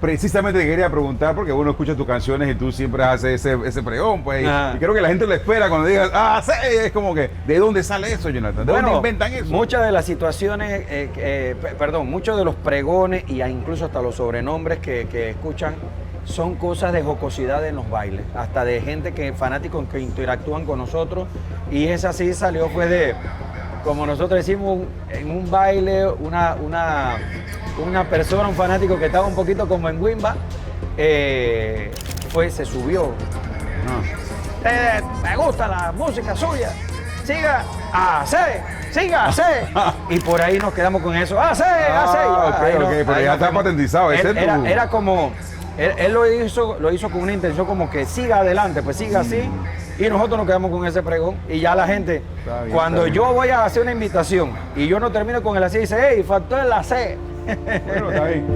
Precisamente te quería preguntar, porque uno escucha tus canciones y tú siempre haces ese pregón, pues, y creo que la gente lo espera cuando digas, sí, es como que, ¿de dónde sale eso, Jonathan? ¿De dónde inventan eso? Muchas de las situaciones, muchos de los pregones y incluso hasta los sobrenombres que escuchan son cosas de jocosidad en los bailes, hasta de gente fanáticos que interactúan con nosotros, y esa sí salió pues de, como nosotros decimos, en un baile, una persona, un fanático que estaba un poquito como en Wimba, se subió. Me gusta la música suya, siga y por ahí nos quedamos con eso, Ok, pero ya está patentizado. Era como, él lo hizo con una intención como que siga adelante, pues siga así. Y nosotros nos quedamos con ese pregón y ya la gente, cuando yo voy a hacer una invitación y yo no termino con el así, dice, hey, faltó el AC. Bueno, está bien.